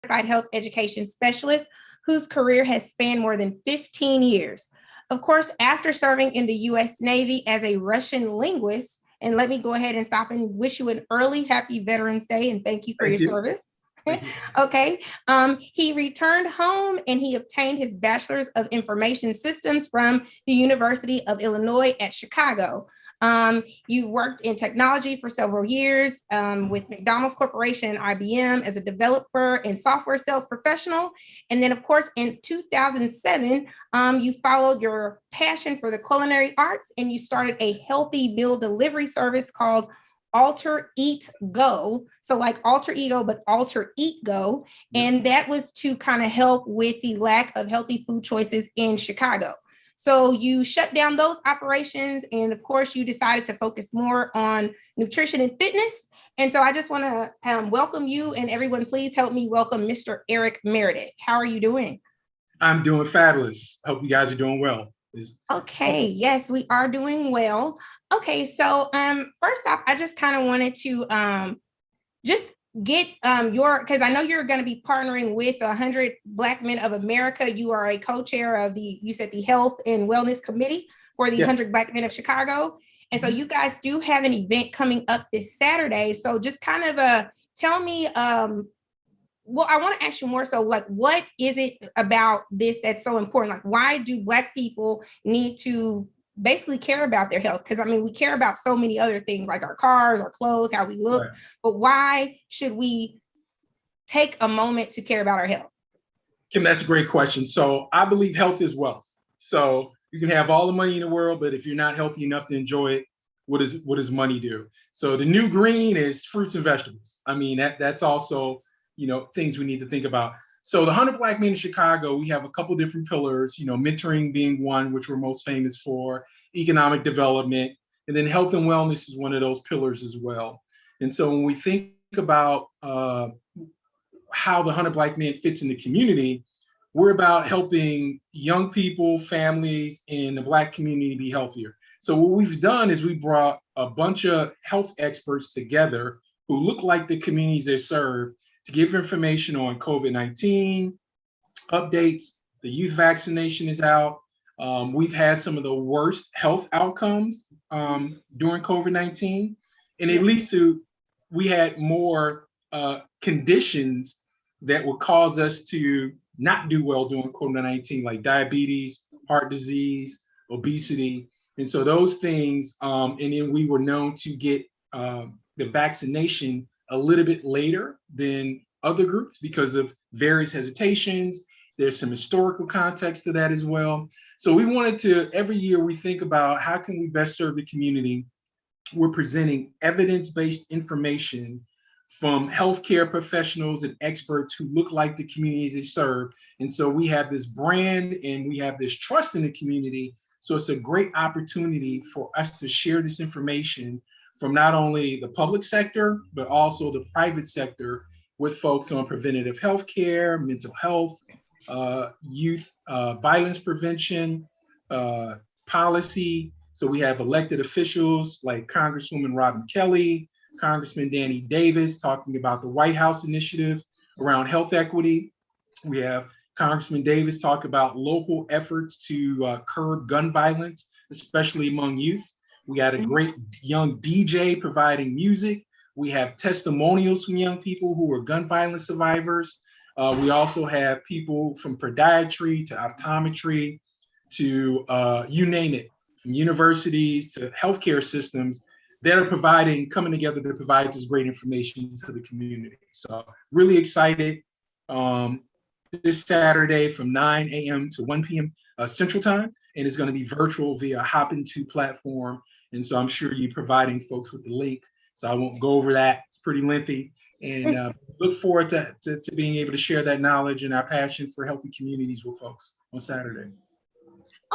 health education specialist whose career has spanned more than 15 years. Of course, after serving in the US Navy as a Russian linguist, and let me go ahead and stop and wish you an early happy Veterans Day and thank you for your service. Okay. He returned home and he obtained his Bachelor's of Information Systems from the University of Illinois at Chicago. You worked in technology for several years with McDonald's Corporation and IBM as a developer and software sales professional. And then, of course, in 2007, you followed your passion for the culinary arts and you started a healthy meal delivery service called Alter Eat Go. So like alter ego, but alter eat go. And that was to kind of help with the lack of healthy food choices in Chicago. So you shut down those operations. And of course, you decided to focus more on nutrition and fitness. And so I just want to welcome you and everyone, please help me welcome Mr. Eric Meredith. How are you doing? I'm doing fabulous. Hope you guys are doing well. Okay, yes, we are doing well. Okay, so first off, I just kind of wanted to just get because I know you're going to be partnering with 100 Black Men of America. You are a co-chair of you said the Health and Wellness Committee for the 100 Black Men of Chicago. And so you guys do have an event coming up this Saturday. So just kind of tell me, well, I want to ask you more so like, what is it about this that's so important? Like, why do Black people need to basically care about their health? Because I mean, we care about so many other things like our cars, our clothes, how we look, but why should we take a moment to care about our health? Kim, that's a great question. So I believe health is wealth. So you can have all the money in the world, but if you're not healthy enough to enjoy it, what does money do? So the new green is fruits and vegetables. I mean, that's also, things we need to think about. So the 100 Black Men in Chicago, we have a couple different pillars, mentoring being one, which we're most famous for, economic development, and then health and wellness is one of those pillars as well. And so when we think about how the 100 Black Men fits in the community, we're about helping young people, families in the Black community be healthier. So what we've done is we brought a bunch of health experts together who look like the communities they serve to give information on COVID-19 updates. The youth vaccination is out. We've had some of the worst health outcomes during COVID-19, and it leads to, we had more conditions that would cause us to not do well during COVID-19, like diabetes, heart disease, obesity. And so those things, and then we were known to get the vaccination a little bit later than other groups because of various hesitations. There's some historical context to that as well. So we wanted to, every year we think about how can we best serve the community. We're presenting evidence-based information from healthcare professionals and experts who look like the communities they serve. And so we have this brand and we have this trust in the community. So it's a great opportunity for us to share this information from not only the public sector, but also the private sector with folks on preventative health care, mental health, youth violence prevention, policy. So we have elected officials like Congresswoman Robin Kelly, Congressman Danny Davis talking about the White House initiative around health equity. We have Congressman Davis talk about local efforts to curb gun violence, especially among youth. We had a great young DJ providing music. We have testimonials from young people who are gun violence survivors. We also have people from podiatry to optometry to you name it, from universities to healthcare systems that are coming together to provide this great information to the community. So really excited. This Saturday from 9 a.m. to 1 p.m. Central Time, and it's going to be virtual via Hop Into platform. And so I'm sure you're providing folks with the link. So I won't go over that. It's pretty lengthy. And look forward to being able to share that knowledge and our passion for healthy communities with folks on Saturday.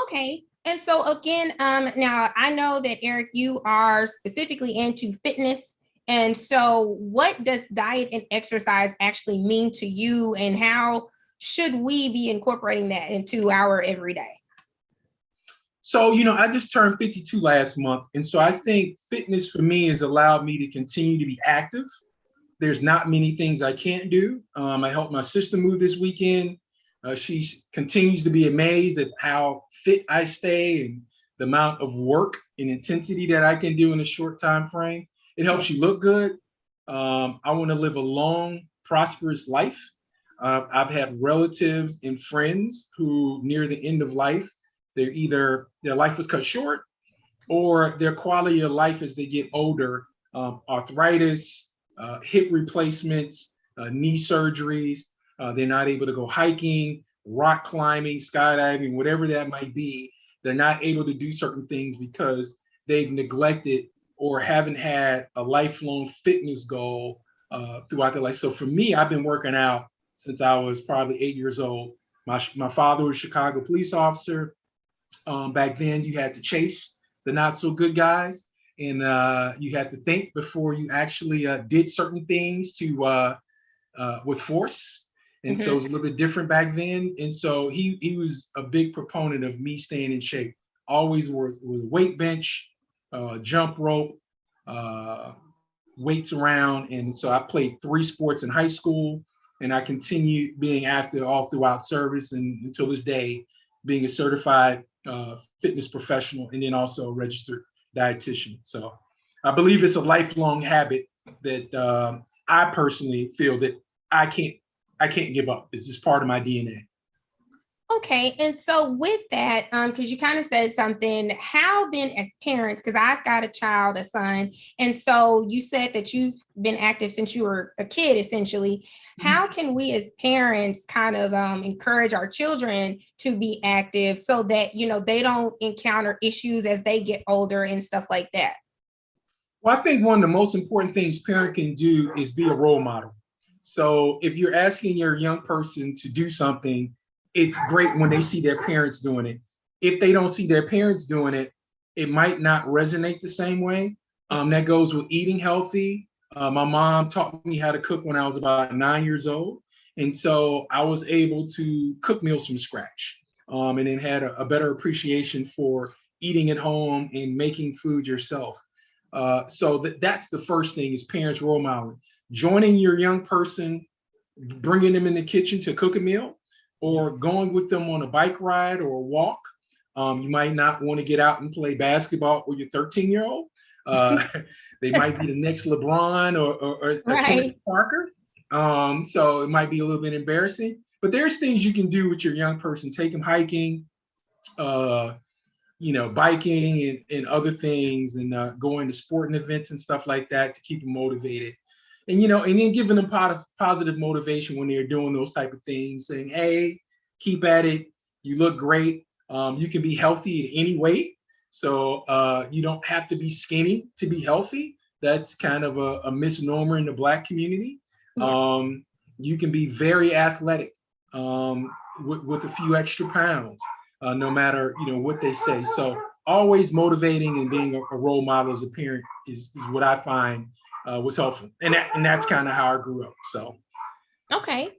Okay. And so again, now I know that Eric, you are specifically into fitness. And so what does diet and exercise actually mean to you, and how should we be incorporating that into our everyday? So, I just turned 52 last month. And so I think fitness for me has allowed me to continue to be active there's not many things I can't do. I helped my sister move this weekend. She continues to be amazed at how fit I stay and the amount of work and intensity that I can do in a short time frame. It helps you look good. I want to live a long, prosperous life. I've had relatives and friends who, near the end of life, their life was cut short, or their quality of life as they get older, arthritis, hip replacements, knee surgeries. They're not able to go hiking, rock climbing, skydiving, whatever that might be. They're not able to do certain things because they've neglected or haven't had a lifelong fitness goal throughout their life. So for me, I've been working out since I was probably 8 years old. My father was a Chicago police officer. Back then, you had to chase the not so good guys, and you had to think before you actually did certain things to with force. And so it was a little bit different back then. And so he was a big proponent of me staying in shape. Always was a weight bench, jump rope, weights around. And so I played 3 sports in high school, and I continued being active all throughout service, and until this day, being a certified fitness professional, and then also a registered dietitian. So I believe it's a lifelong habit that I personally feel that I can't give up. It's just part of my DNA. Okay, and so with that, because you kind of said something, how then as parents, because I've got a child, a son, and so you said that you've been active since you were a kid, essentially. How can we as parents kind of encourage our children to be active so that, they don't encounter issues as they get older and stuff like that? Well, I think one of the most important things parent can do is be a role model. So if you're asking your young person to do something, it's great when they see their parents doing it. If they don't see their parents doing it, it might not resonate the same way. That goes with eating healthy. My mom taught me how to cook when I was about 9 years old. And so I was able to cook meals from scratch, and then had a better appreciation for eating at home and making food yourself. So that's the first thing, is parents role modeling. Joining your young person, bringing them in the kitchen to cook a meal, or going with them on a bike ride or a walk. You might not want to get out and play basketball with your 13-year-old. They might be the next LeBron or Kenneth Parker. So it might be a little bit embarrassing. But there's things you can do with your young person. Take them hiking, biking and other things, and going to sporting events and stuff like that to keep them motivated. And then giving them positive motivation when they're doing those type of things, saying, hey, keep at it. You look great. You can be healthy at any weight. So you don't have to be skinny to be healthy. That's kind of a misnomer in the Black community. You can be very athletic with a few extra pounds, no matter what they say. So always motivating and being a role model as a parent is what I find was helpful, and that's kind of how I grew up. So okay,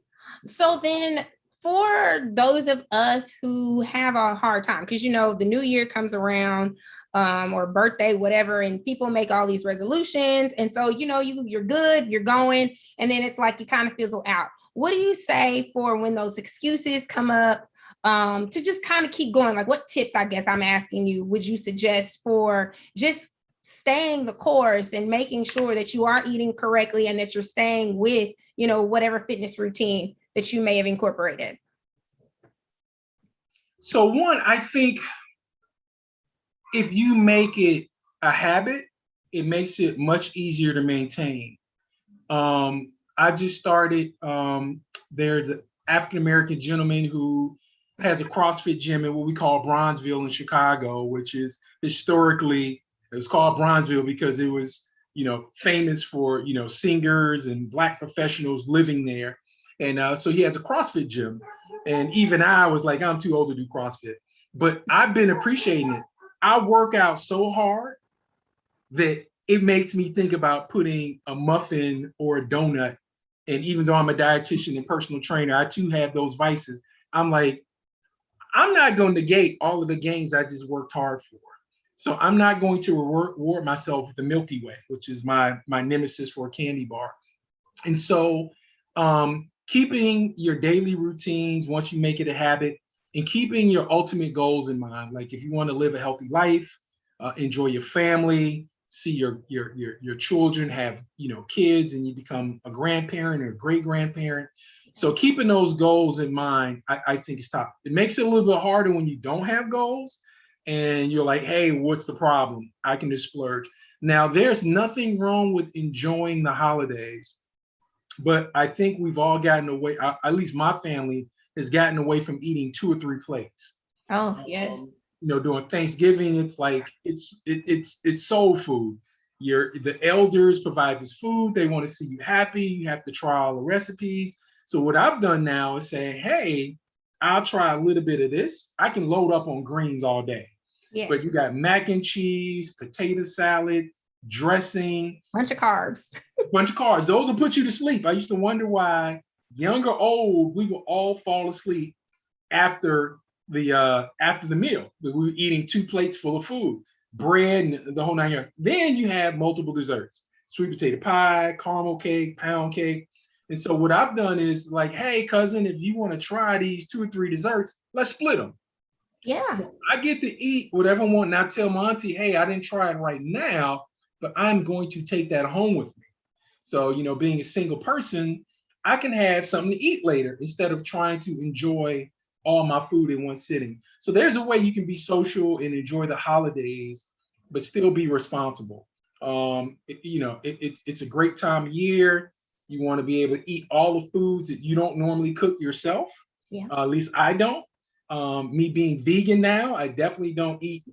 so then for those of us who have a hard time, because the new year comes around, or birthday, whatever, and people make all these resolutions, and so you're good, you're going, and then it's like you kind of fizzle out. What do you say for when those excuses come up, to just kind of keep going? Like, what tips, I guess I'm asking you, would you suggest for just staying the course and making sure that you are eating correctly and that you're staying with, whatever fitness routine that you may have incorporated? So one, I think if you make it a habit, it makes it much easier to maintain. I just started, there's an African-American gentleman who has a CrossFit gym in what we call Bronzeville in Chicago, which is historically, it was called Bronzeville because it was, famous for, singers and Black professionals living there. And so he has a CrossFit gym. And even I was like, I'm too old to do CrossFit. But I've been appreciating it. I work out so hard that it makes me think about putting a muffin or a donut. And even though I'm a dietitian and personal trainer, I too have those vices. I'm like, I'm not going to negate all of the gains I just worked hard for. So I'm not going to reward myself with the Milky Way, which is my nemesis for a candy bar. And so keeping your daily routines, once you make it a habit, and keeping your ultimate goals in mind, like if you want to live a healthy life, enjoy your family, see your children have, you know, kids, and you become a grandparent or a great grandparent. So keeping those goals in mind, I think is top. It makes it a little bit harder when you don't have goals and you're like, hey, what's the problem? I can just splurge. Now, there's nothing wrong with enjoying the holidays, but I think we've all gotten away, at least my family has gotten away from eating 2 or 3 plates. Oh, yes. You know, during Thanksgiving, it's like it's soul food. The elders provide this food. They want to see you happy. You have to try all the recipes. So what I've done now is say, hey, I'll try a little bit of this. I can load up on greens all day. Yes. But you got mac and cheese, potato salad, dressing, bunch of carbs. bunch of carbs. Those will put you to sleep. I used to wonder why, young or old, we will all fall asleep after the meal. We were eating 2 plates full of food, bread, and the whole 9 yards. Then you have multiple desserts: sweet potato pie, caramel cake, pound cake. And so what I've done is like, hey, cousin, if you want to try these 2 or 3 desserts, let's split them. Yeah. So I get to eat whatever I want. And I tell my auntie, hey, I didn't try it right now, but I'm going to take that home with me. So, you know, being a single person, I can have something to eat later instead of trying to enjoy all my food in one sitting. So there's a way you can be social and enjoy the holidays, but still be responsible. It's a great time of year. You want to be able to eat all the foods that you don't normally cook yourself. Yeah. At least I don't. Me being vegan now, I definitely don't eat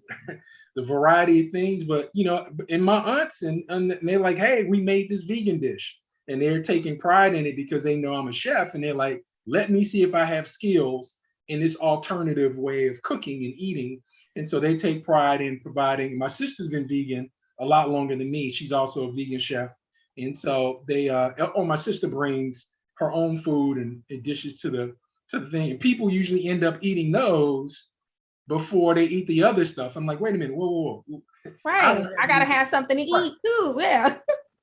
the variety of things. But you know, and my aunts and they're like, hey, we made this vegan dish, and they're taking pride in it because they know I'm a chef, and they're like, let me see if I have skills in this alternative way of cooking and eating. And so they take pride in providing. My sister's been vegan a lot longer than me. She's also a vegan chef. And so my sister brings her own food and dishes to the thing. And people usually end up eating those before they eat the other stuff. I'm like, wait a minute, whoa. Right. I gotta have something to eat too. Yeah.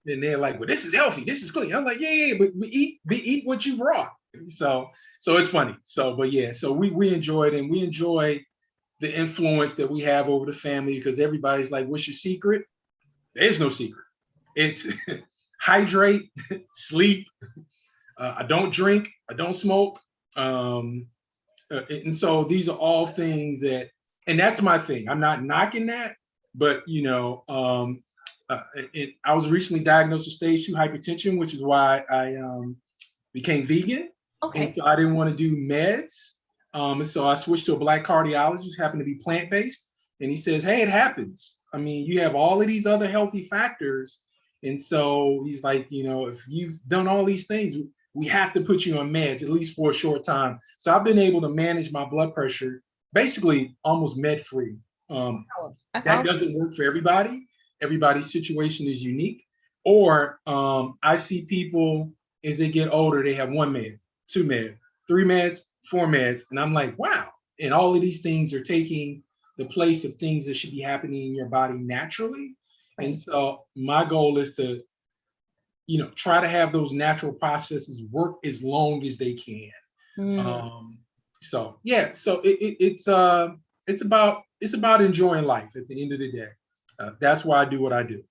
And they're like, well, this is healthy, this is clean. I'm like, yeah, but eat what you brought. So it's funny. So, but yeah, so we enjoyed, and we enjoy the influence that we have over the family, because everybody's like, what's your secret? There's no secret. It's hydrate, sleep. I don't drink. I don't smoke. And so these are all things and that's my thing. I'm not knocking that, but you know, I was recently diagnosed with stage 2 hypertension, which is why I became vegan. Okay. And so I didn't want to do meds. And so I switched to a Black cardiologist, happened to be plant-based. And he says, hey, it happens. I mean, you have all of these other healthy factors. And so he's like, you know, if you've done all these things, we have to put you on meds, at least for a short time. So I've been able to manage my blood pressure basically almost med-free. That awesome. Doesn't work for everybody. Everybody's situation is unique. Or I see people as they get older, they have 1 med, 2 med, 3 meds, 4 meds. And I'm like, wow. And all of these things are taking the place of things that should be happening in your body naturally. Right. And so my goal is to, you know, try to have those natural processes work as long as they can. So yeah, so it's about enjoying life at the end of the day. That's why I do what I do.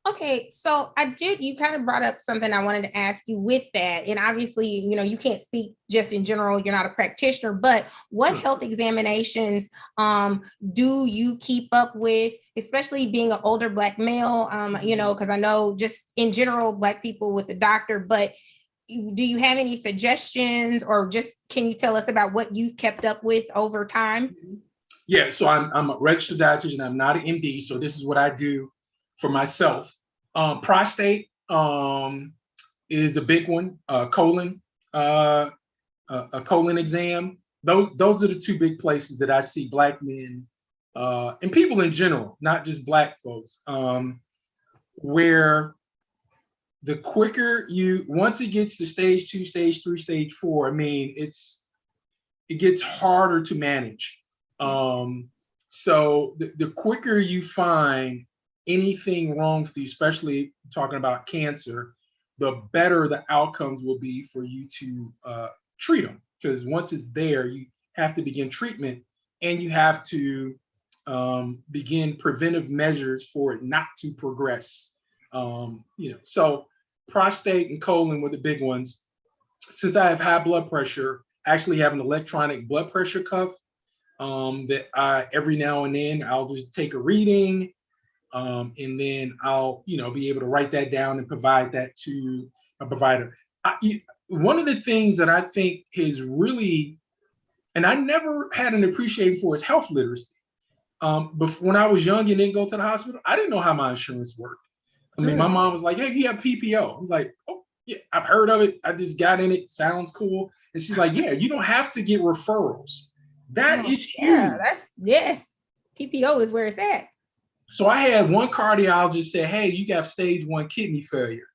Okay, so you kind of brought up something I wanted to ask you with that. And obviously, you know, you can't speak just in general, you're not a practitioner, but what health examinations do you keep up with, especially being an older Black male, you know, because I know just in general, Black people with a doctor, but do you have any suggestions, or just can you tell us about what you've kept up with over time? Yeah, so I'm a registered dietitian. I'm not an MD, so this is what I do for myself. Prostate is a big one. Colon, a colon exam. Those are the 2 big places that I see Black men and people in general, not just Black folks, where the quicker once it gets to stage 2, stage 3, stage 4, I mean, it gets harder to manage. So the quicker you find anything wrong with you, especially talking about cancer, the better the outcomes will be for you to treat them. Because once it's there, you have to begin treatment, and you have to begin preventive measures for it not to progress. So prostate and colon were the big ones. Since I have high blood pressure, I actually have an electronic blood pressure cuff that I every now and then I'll just take a reading, and then I'll be able to write that down and provide that to a provider. One of the things that I think is really, and I never had an appreciation for, is health literacy. But when I was young and didn't go to the hospital, I didn't know how my insurance worked. I mean, my mom was like, "Hey, you have PPO." I'm like, "Oh, yeah, I've heard of it. I just got in it. Sounds cool." And she's like, "Yeah, you don't have to get referrals. That is huge." Yeah, yes. PPO is where it's at. So I had one cardiologist say, "Hey, you got stage 1 kidney failure."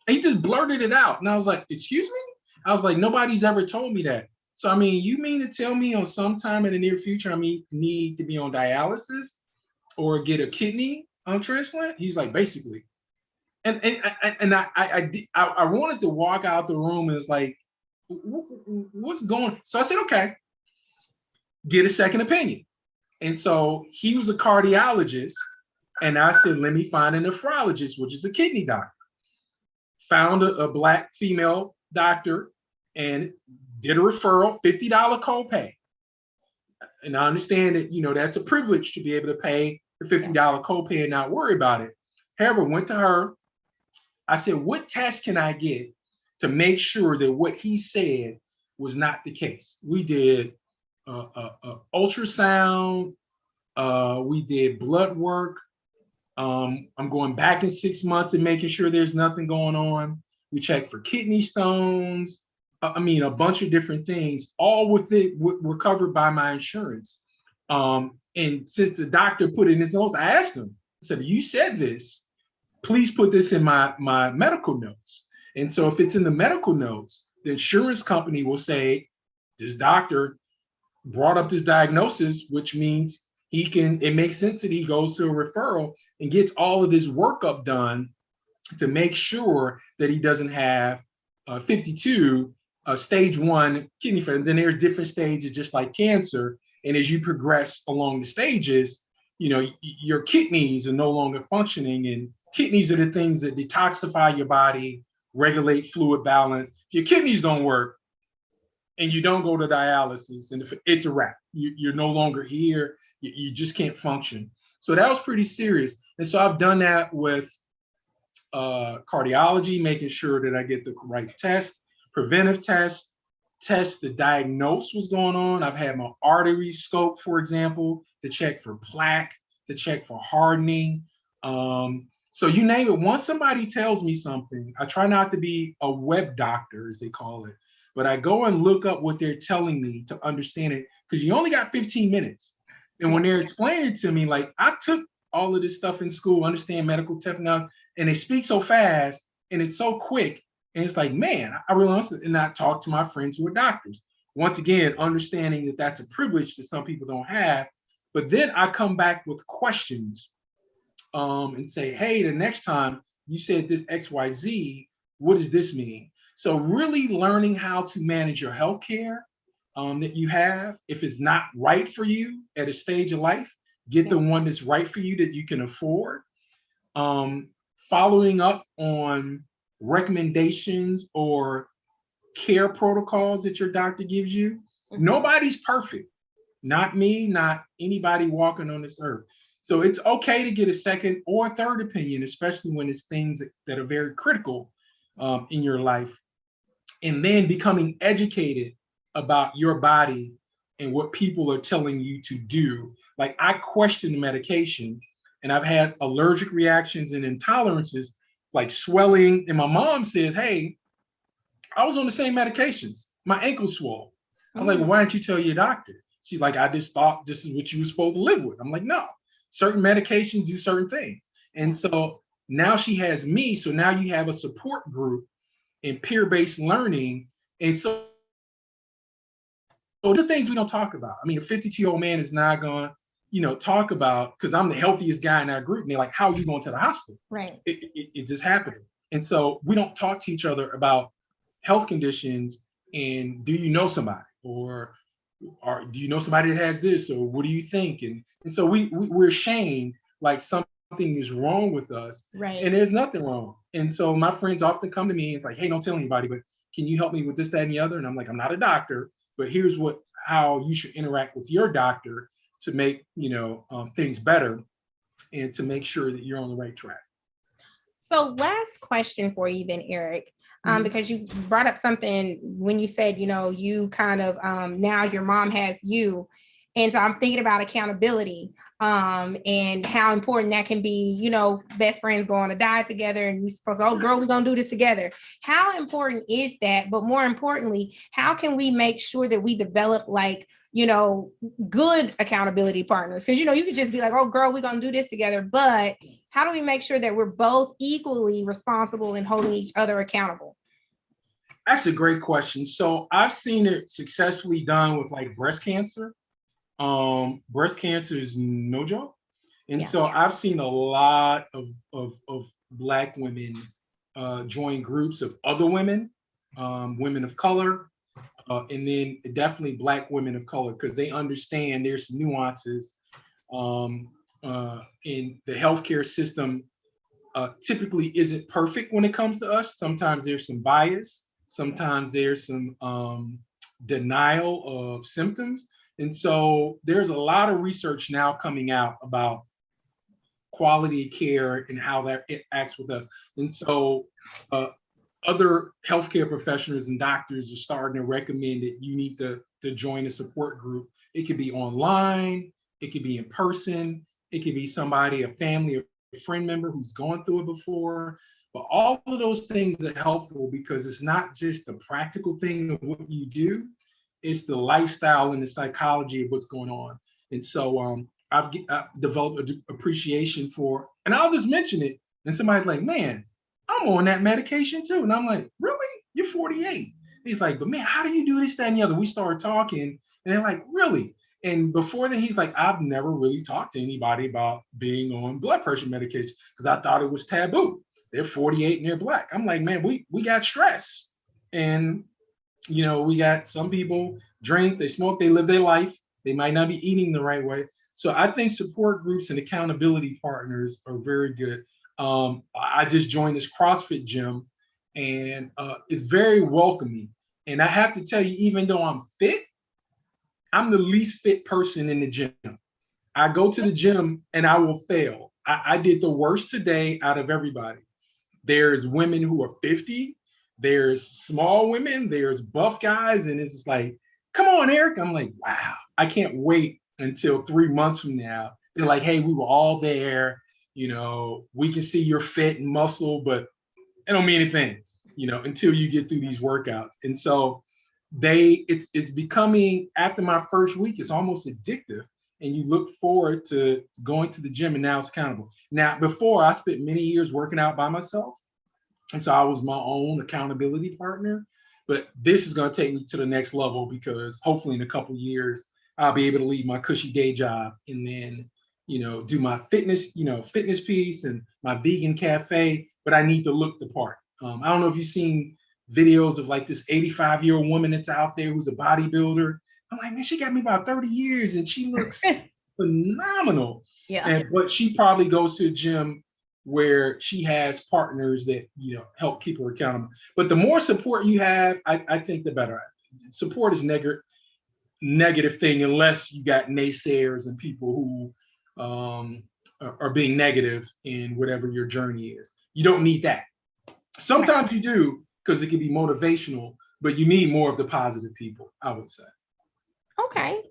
And he just blurted it out. And I was like, "Excuse me?" I was like, "Nobody's ever told me that." So, I mean, you mean to tell me on sometime in the near future, I need to be on dialysis or get a kidney transplant? He's like, basically. And I wanted to walk out the room and it's like, what's going on? So I said, okay, get a second opinion. And so he was a cardiologist. And I said, let me find a nephrologist, which is a kidney doctor. Found a Black female doctor and did a referral, $50 copay. And I understand that, that's a privilege to be able to pay the $50 copay and not worry about it. However, went to her. I said, what test can I get to make sure that what he said was not the case? We did ultrasound. We did blood work. I'm going back in 6 months and making sure there's nothing going on. We checked for kidney stones. A bunch of different things, all with it were covered by my insurance. And since the doctor put it in his notes, I asked him, I said, "You said this, please put this in my medical notes." And so if it's in the medical notes, the insurance company will say, this doctor brought up this diagnosis, which means it makes sense that he goes to a referral and gets all of this workup done to make sure that he doesn't have 52 stage 1 kidney failure. And then there's different stages, just like cancer. And as you progress along the stages, your kidneys are no longer functioning. And kidneys are the things that detoxify your body, regulate fluid balance. If your kidneys don't work and you don't go to dialysis, and if it's a wrap, you're no longer here. You just can't function. So that was pretty serious. And so I've done that with cardiology, making sure that I get the right test, preventive test to diagnose what's going on. I've had my artery scope, for example, to check for plaque, to check for hardening. So you name it. Once somebody tells me something, I try not to be a web doctor, as they call it, but I go and look up what they're telling me to understand it, because you only got 15 minutes. And when they're explaining it to me, like, I took all of this stuff in school, understand medical technology, and they speak so fast and it's so quick. And it's like, man, I really want to, and I talk to my friends who are doctors. Once again, understanding that that's a privilege that some people don't have. But then I come back with questions and say, hey, the next time you said this XYZ, what does this mean? So really learning how to manage your healthcare that you have. If it's not right for you at a stage of life, get the one that's right for you that you can afford. Following up on recommendations or care protocols that your doctor gives you. Nobody's perfect. Not me, not anybody walking on this earth. So it's okay to get a second or third opinion, especially when it's things that are very critical in your life. And then becoming educated about your body and what people are telling you to do. Like, I question the medication, and I've had allergic reactions and intolerances, like swelling. And my mom says, hey, I was on the same medications. My ankle swole. I'm like, well, why didn't you tell your doctor? She's like, I just thought this is what you were supposed to live with. I'm like, no, certain medications do certain things. And so now she has me. So now you have a support group and peer-based learning. And so the things we don't talk about. I mean, a 52-year-old man is not going to, talk about, because I'm the healthiest guy in our group. And they're like, how are you going to the hospital? Right. It just happened. And so we don't talk to each other about health conditions and do you know somebody, or do you know somebody that has this, or what do you think? And so we're ashamed, like something is wrong with us, Right. and there's nothing wrong. And so my friends often come to me and like, hey, don't tell anybody, but can you help me with this, that, and the other? And I'm like, I'm not a doctor, but here's how you should interact with your doctor to make things better and to make sure that you're on the right track. So last question for you then, Eric, Mhm. because you brought up something when you said, you kind of, now your mom has you. And so I'm thinking about accountability, and how important that can be, best friends go on a diet together and you're supposed to, oh girl, we're going to do this together. How important is that? But more importantly, how can we make sure that we develop good accountability partners? Because, you could just be like, oh girl, we're going to do this together. But how do we make sure that we're both equally responsible in holding each other accountable? That's a great question. So I've seen it successfully done with like breast cancer. Breast cancer is no joke. And so I've seen a lot of Black women join groups of other women, women of color, and then definitely Black women of color, because they understand there's nuances in the healthcare system. Typically isn't perfect when it comes to us. Sometimes there's some bias. Sometimes there's some denial of symptoms. And so there's a lot of research now coming out about quality care and how that interacts with us. And so other healthcare professionals and doctors are starting to recommend that you need to join a support group. It could be online, it could be in person, it could be somebody, a family, a friend member who's gone through it before. But all of those things are helpful because it's not just the practical thing of what you do, it's the lifestyle and the psychology of what's going on. And so I've developed an appreciation for, and I'll just mention it, and somebody's like, man, I'm on that medication too. And I'm like, really? You're 48. He's like, but man, how do you do this, that, and the other? We started talking, and they're like, really? And before then, he's like, I've never really talked to anybody about being on blood pressure medication because I thought it was taboo. They're 48 and they're Black. I'm like, man, we got stress. And we got some people drink, they smoke, they live their life. They might not be eating the right way. So I think support groups and accountability partners are very good. I just joined this CrossFit gym, and it's very welcoming. And I have to tell you, even though I'm fit, I'm the least fit person in the gym. I go to the gym and I will fail. I did the worst today out of everybody. There's women who are 50, there's small women, there's buff guys, and it's just like, come on, Eric. I'm like, wow, I can't wait until 3 months from now. They're like, hey, we were all there. We can see you're fit and muscle, but it don't mean anything, until you get through these workouts. And so it's becoming, after my first week, it's almost addictive. And you look forward to going to the gym, and now it's accountable. Now, before, I spent many years working out by myself. And so I was my own accountability partner. But this is going to take me to the next level because hopefully in a couple of years, I'll be able to leave my cushy day job and then, do my fitness piece and my vegan cafe. But I need to look the part. I don't know if you've seen videos of like this 85-year-old woman that's out there who's a bodybuilder. I'm like, man, she got me about 30 years and she looks phenomenal. Yeah. But she probably goes to a gym where she has partners that help keep her accountable. But the more support you have, I think the better. Support is negative thing unless you got naysayers and people who are being negative in whatever your journey is. You don't need that. Sometimes you do, because it can be motivational, but you need more of the positive people, I would say. Okay.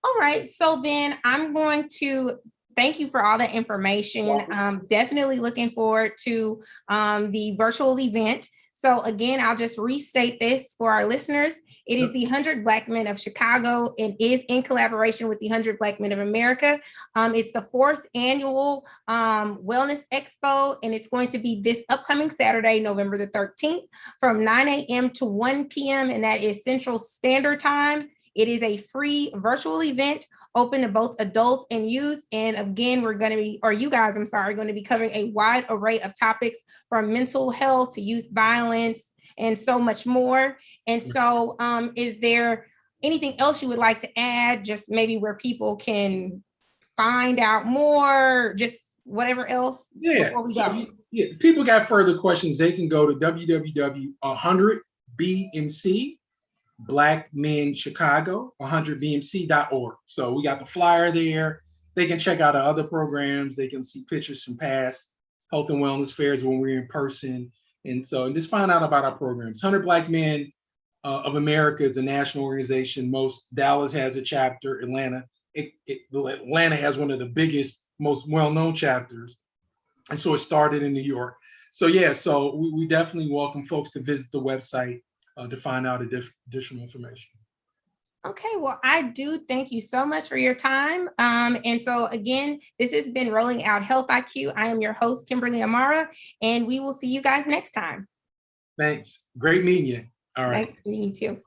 All right. So then I'm going to thank you for all that information. Definitely looking forward to the virtual event. So again, I'll just restate this for our listeners. It is the 100 Black Men of Chicago and is in collaboration with the 100 Black Men of America. It's the 4th annual Wellness Expo, and it's going to be this upcoming Saturday, November the 13th, from 9 a.m. to 1 p.m., and that is Central Standard Time. It is a free virtual event open to both adults and youth. And again, we're going to be, or you guys, I'm sorry, going to be covering a wide array of topics from mental health to youth violence and so much more. And so is there anything else you would like to add? Just maybe where people can find out more, just whatever else before we go? If people got further questions, they can go to www.100BMC, Black Men Chicago, 100BMC.org. So we got the flyer there. They can check out our other programs. They can see pictures from past health and wellness fairs when we're in person. And just find out about our programs. 100 Black Men of America is a national organization. Dallas has a chapter. Atlanta has one of the biggest, most well-known chapters. And so it started in New York. So we definitely welcome folks to visit the website to find out additional information. Okay, well, I do thank you so much for your time. And so again, this has been Rolling Out Health IQ. I am your host, Kimberly Amara, and we will see you guys next time. Thanks. Great meeting you. All right. Thanks meeting you too.